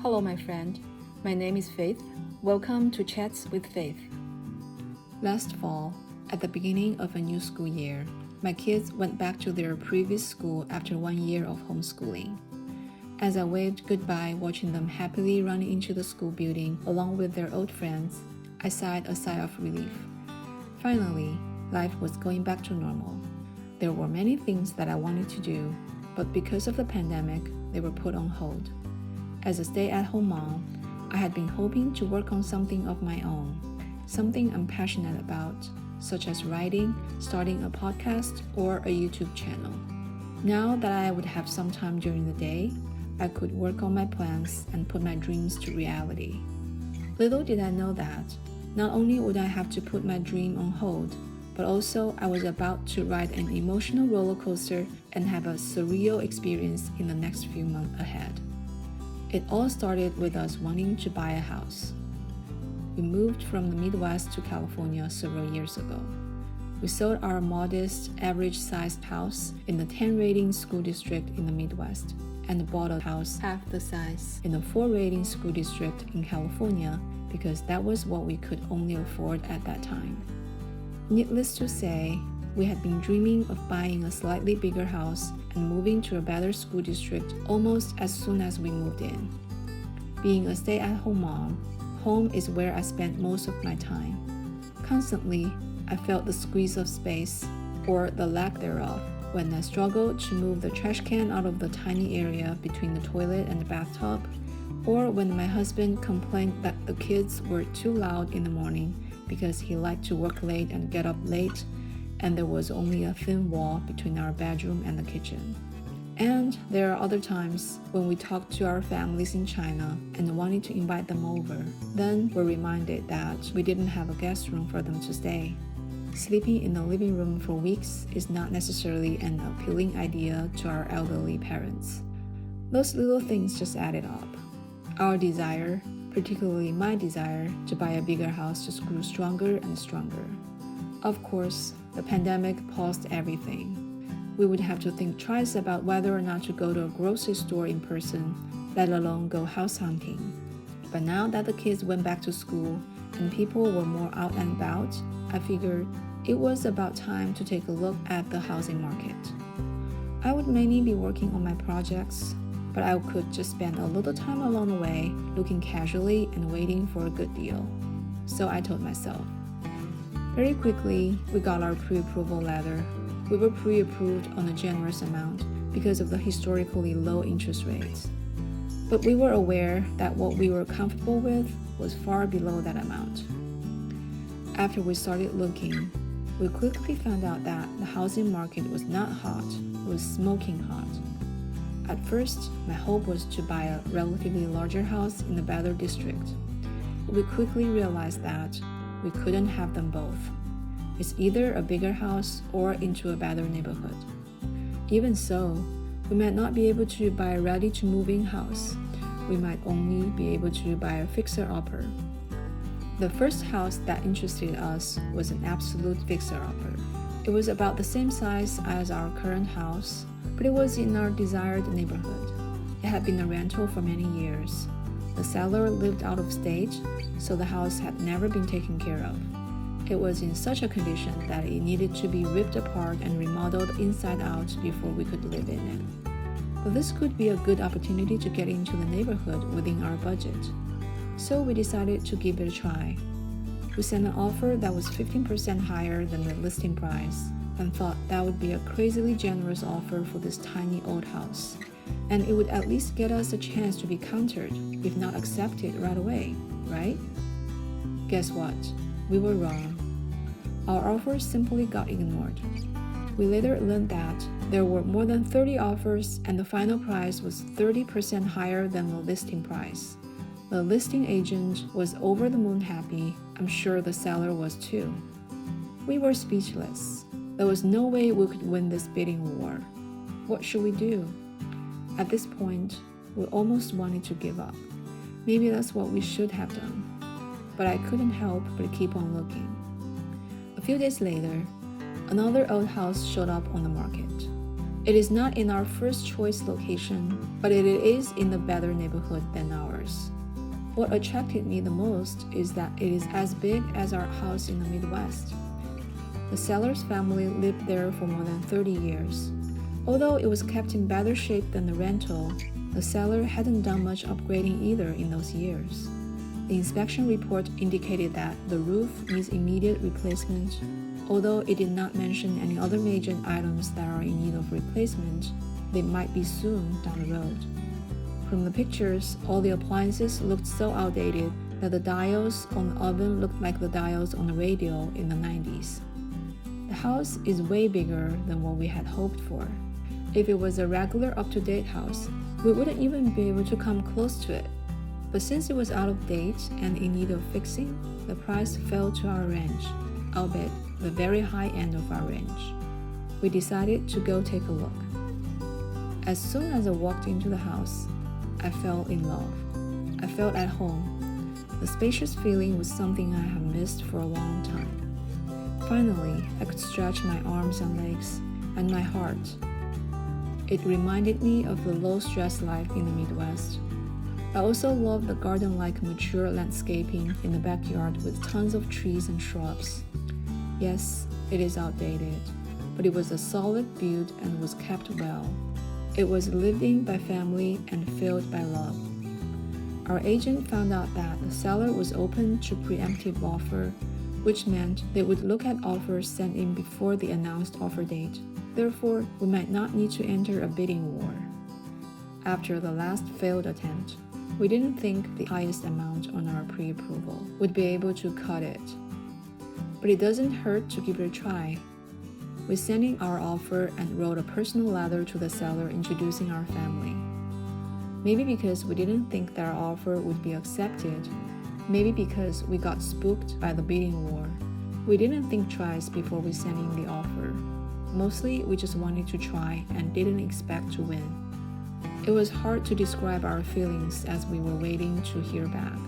Hello, my friend. My name is Faith. Welcome to Chats with Faith. Last fall, at the beginning of a new school year, my kids went back to their previous school after 1 year of homeschooling. As I waved goodbye watching them happily running into the school building along with their old friends, I sighed a sigh of relief. Finally, life was going back to normal. There were many things that I wanted to do, but because of the pandemic, they were put on hold. As a stay-at-home mom, I had been hoping to work on something of my own, something I'm passionate about, such as writing, starting a podcast, or a YouTube channel. Now that I would have some time during the day, I could work on my plans and put my dreams to reality. Little did I know that, not only would I have to put my dream on hold, but also I was about to ride an emotional roller coaster and have a surreal experience in the next few months ahead. It all started with us wanting to buy a house. We moved from the Midwest to California several years ago. We sold our modest, average-sized house in the 10-rating school district in the Midwest and bought a house half the size in a 4-rating school district in California because that was what we could only afford at that time. Needless to say, we had been dreaming of buying a slightly bigger house and moving to a better school district almost as soon as we moved in. Being a stay-at-home mom, home is where I spent most of my time. Constantly, I felt the squeeze of space, or the lack thereof, when I struggled to move the trash can out of the tiny area between the toilet and the bathtub, or when my husband complained that the kids were too loud in the morning because he liked to work late and get up late, and there was only a thin wall between our bedroom and the kitchen. And there are other times when we talked to our families in China and wanted to invite them over. Then we're reminded that we didn't have a guest room for them to stay. Sleeping in the living room for weeks is not necessarily an appealing idea to our elderly parents. Those little things just added up. Our desire, particularly my desire, to buy a bigger house just grew stronger and stronger. Of course, the pandemic paused everything. We would have to think twice about whether or not to go to a grocery store in person, let alone go house hunting. But now that the kids went back to school and people were more out and about, I figured it was about time to take a look at the housing market. I would mainly be working on my projects, but I could just spend a little time along the way looking casually and waiting for a good deal. So I told myself. Very quickly, we got our pre-approval letter. We were pre-approved on a generous amount because of the historically low interest rates. But we were aware that what we were comfortable with was far below that amount. After we started looking, we quickly found out that the housing market was not hot, it was smoking hot. At first, my hope was to buy a relatively larger house in a better district. We quickly realized that we couldn't have them both. It's either a bigger house or into a better neighborhood. Even so, we might not be able to buy a ready-to-move-in house. We might only be able to buy a fixer-upper. The first house that interested us was an absolute fixer-upper. It was about the same size as our current house, but it was in our desired neighborhood. It had been a rental for many years. The seller lived out of state, so the house had never been taken care of. It was in such a condition that it needed to be ripped apart and remodeled inside out before we could live in it. But this could be a good opportunity to get into the neighborhood within our budget. So we decided to give it a try. We sent an offer that was 15% higher than the listing price and thought that would be a crazily generous offer for this tiny old house. And it would at least get us a chance to be countered, if not accepted right away, right? Guess what? We were wrong. Our offer simply got ignored. We later learned that there were more than 30 offers and the final price was 30% higher than the listing price. The listing agent was over the moon happy. I'm sure the seller was too. We were speechless. There was no way we could win this bidding war. What should we do? At this point, we almost wanted to give up. Maybe that's what we should have done. But I couldn't help but keep on looking. A few days later, another old house showed up on the market. It is not in our first choice location, but it is in a better neighborhood than ours. years. What attracted me the most is that it is as big as our house in the Midwest. The seller's family lived there for more than 30 years. Although it was kept in better shape than the rental, the seller hadn't done much upgrading either in those years. The inspection report indicated that the roof needs immediate replacement. Although it did not mention any other major items that are in need of replacement, they might be soon down the road. From the pictures, all the appliances looked so outdated that the dials on the oven looked like the dials on the radio in the 90s. The house is way bigger than what we had hoped for. If it was a regular up-to-date house, we wouldn't even be able to come close to it. But since it was out of date and in need of fixing, the price fell to our range, albeit the very high end of our range. We decided to go take a look. As soon as I walked into the house, I fell in love. I felt at home. The spacious feeling was something I have missed for a long time. Finally, I could stretch my arms and legs, and my heart. It reminded me of the low-stress life in the Midwest. I also loved the garden-like mature landscaping in the backyard with tons of trees and shrubs. Yes, it is outdated, but it was a solid build and was kept well. It was lived in by family and filled by love. Our agent found out that the seller was open to preemptive offer, which meant they would look at offers sent in before the announced offer date. Therefore, we might not need to enter a bidding war. After the last failed attempt, we didn't think the highest amount on our pre-approval would be able to cut it. But it doesn't hurt to give it a try. We sent in our offer and wrote a personal letter to the seller introducing our family. Maybe because we didn't think that our offer would be accepted, maybe because we got spooked by the bidding war, we didn't think twice before we sent in the offer. Mostly, we just wanted to try and didn't expect to win. It was hard to describe our feelings as we were waiting to hear back.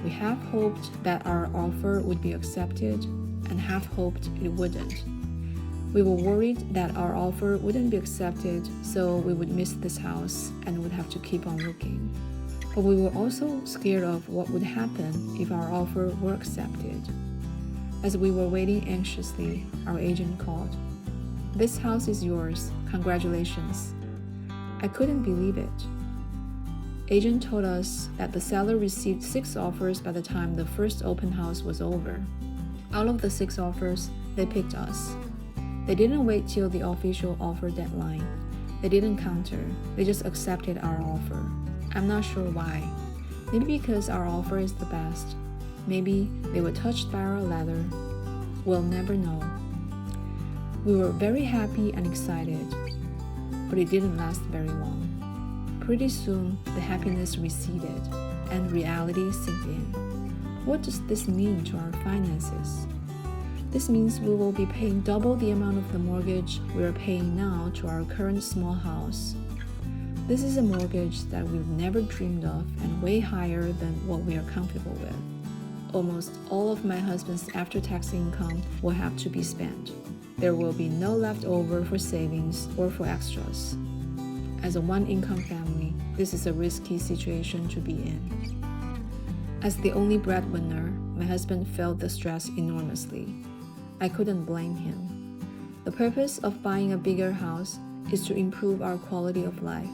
We half hoped that our offer would be accepted and half hoped it wouldn't. We were worried that our offer wouldn't be accepted, so we would miss this house and would have to keep on looking. But we were also scared of what would happen if our offer were accepted. As we were waiting anxiously, our agent called. "This house is yours. Congratulations." I couldn't believe it. Agent told us that the seller received 6 offers by the time the first open house was over. Out of the 6 offers, they picked us. They didn't wait till the official offer deadline. They didn't counter. They just accepted our offer. I'm not sure why. Maybe because our offer is the best. Maybe they were touched by our letter. We'll never know. We were very happy and excited, but it didn't last very long. Pretty soon, the happiness receded, and reality sank in. What does this mean to our finances? This means we will be paying double the amount of the mortgage we are paying now to our current small house. This is a mortgage that we've never dreamed of and way higher than what we are comfortable with. Almost all of my husband's after-tax income will have to be spent. There will be no left over for savings or for extras. As a one-income family, this is a risky situation to be in. As the only breadwinner, my husband felt the stress enormously. I couldn't blame him. The purpose of buying a bigger house is to improve our quality of life,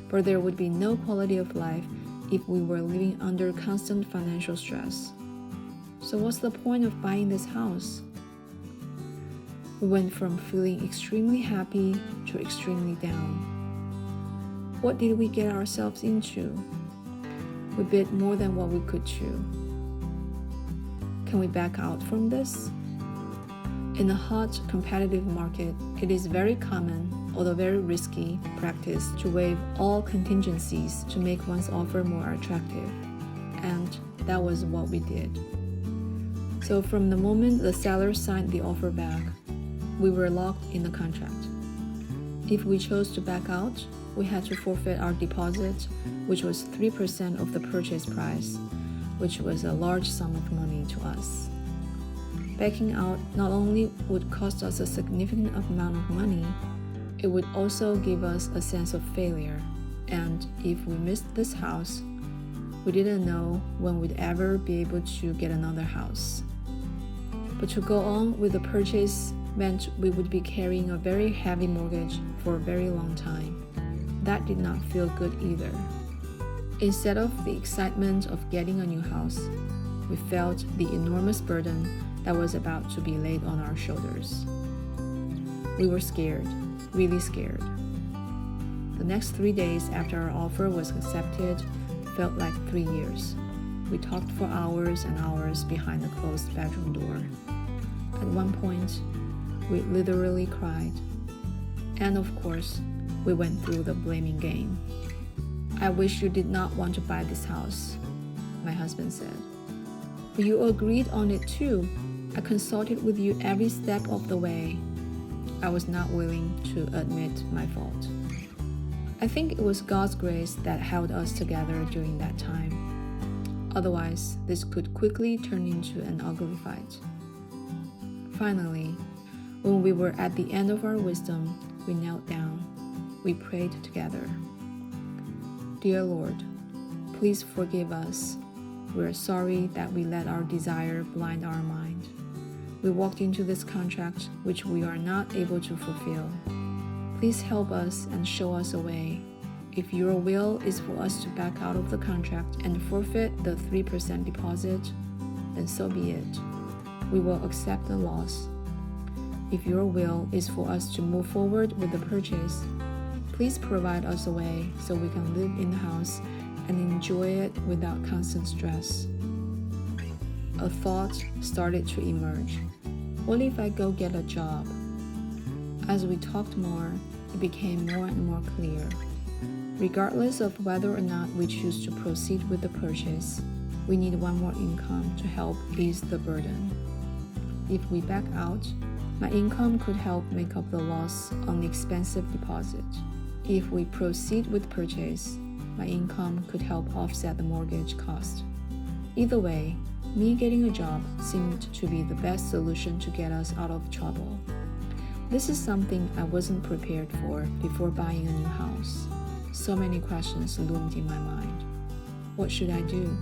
but there would be no quality of life if we were living under constant financial stress. So what's the point of buying this house? We went from feeling extremely happy to extremely down. What did we get ourselves into? We bid more than what we could chew. Can we back out from this? In a hot, competitive market, it is very common, although very risky, practice to waive all contingencies to make one's offer more attractive. And that was what we did. So from the moment the seller signed the offer back, we were locked in the contract. If we chose to back out, we had to forfeit our deposit, which was 3% of the purchase price, which was a large sum of money to us. Backing out not only would cost us a significant amount of money, it would also give us a sense of failure. And if we missed this house, We didn't know when we'd ever be able to get another house. But to go on with the purchase meant we would be carrying a very heavy mortgage for a very long time. That did not feel good either. Instead of the excitement of getting a new house, we felt the enormous burden that was about to be laid on our shoulders. We were scared, really scared. The next 3 days after our offer was accepted felt like 3 years. We talked for hours and hours behind the closed bedroom door. At one point, we literally cried. And of course, we went through the blaming game. "I wish you did not want to buy this house," my husband said. "But you agreed on it too. I consulted with you every step of the way." I was not willing to admit my fault. I think it was God's grace that held us together during that time. Otherwise, this could quickly turn into an ugly fight. Finally, when we were at the end of our wisdom, we knelt down. We prayed together. "Dear Lord, please forgive us. We are sorry that we let our desire blind our mind. We walked into this contract which we are not able to fulfill. Please help us and show us a way. If your will is for us to back out of the contract and forfeit the 3% deposit, then so be it. We will accept the loss. If your will is for us to move forward with the purchase, please provide us a way so we can live in the house and enjoy it without constant stress." A thought started to emerge. What if I go get a job? As we talked more, it became more and more clear. Regardless of whether or not we choose to proceed with the purchase, we need one more income to help ease the burden. If we back out, my income could help make up the loss on the expensive deposit. If we proceed with purchase, my income could help offset the mortgage cost. Either way, me getting a job seemed to be the best solution to get us out of trouble. This is something I wasn't prepared for before buying a new house. So many questions loomed in my mind. What should I do?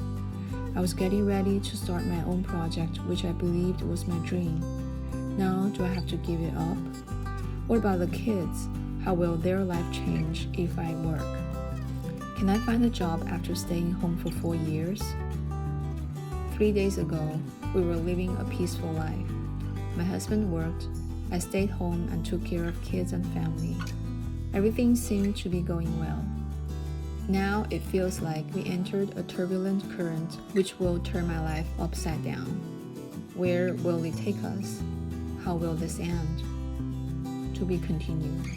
I was getting ready to start my own project, which I believed was my dream. Now, do I have to give it up? What about the kids? How will their life change if I work? Can I find a job after staying home for 4 years? 3 days ago, we were living a peaceful life. My husband worked, I stayed home and took care of kids and family. Everything seemed to be going well. Now it feels like we entered a turbulent current which will turn my life upside down. Where will it take us? How will this end? To be continued.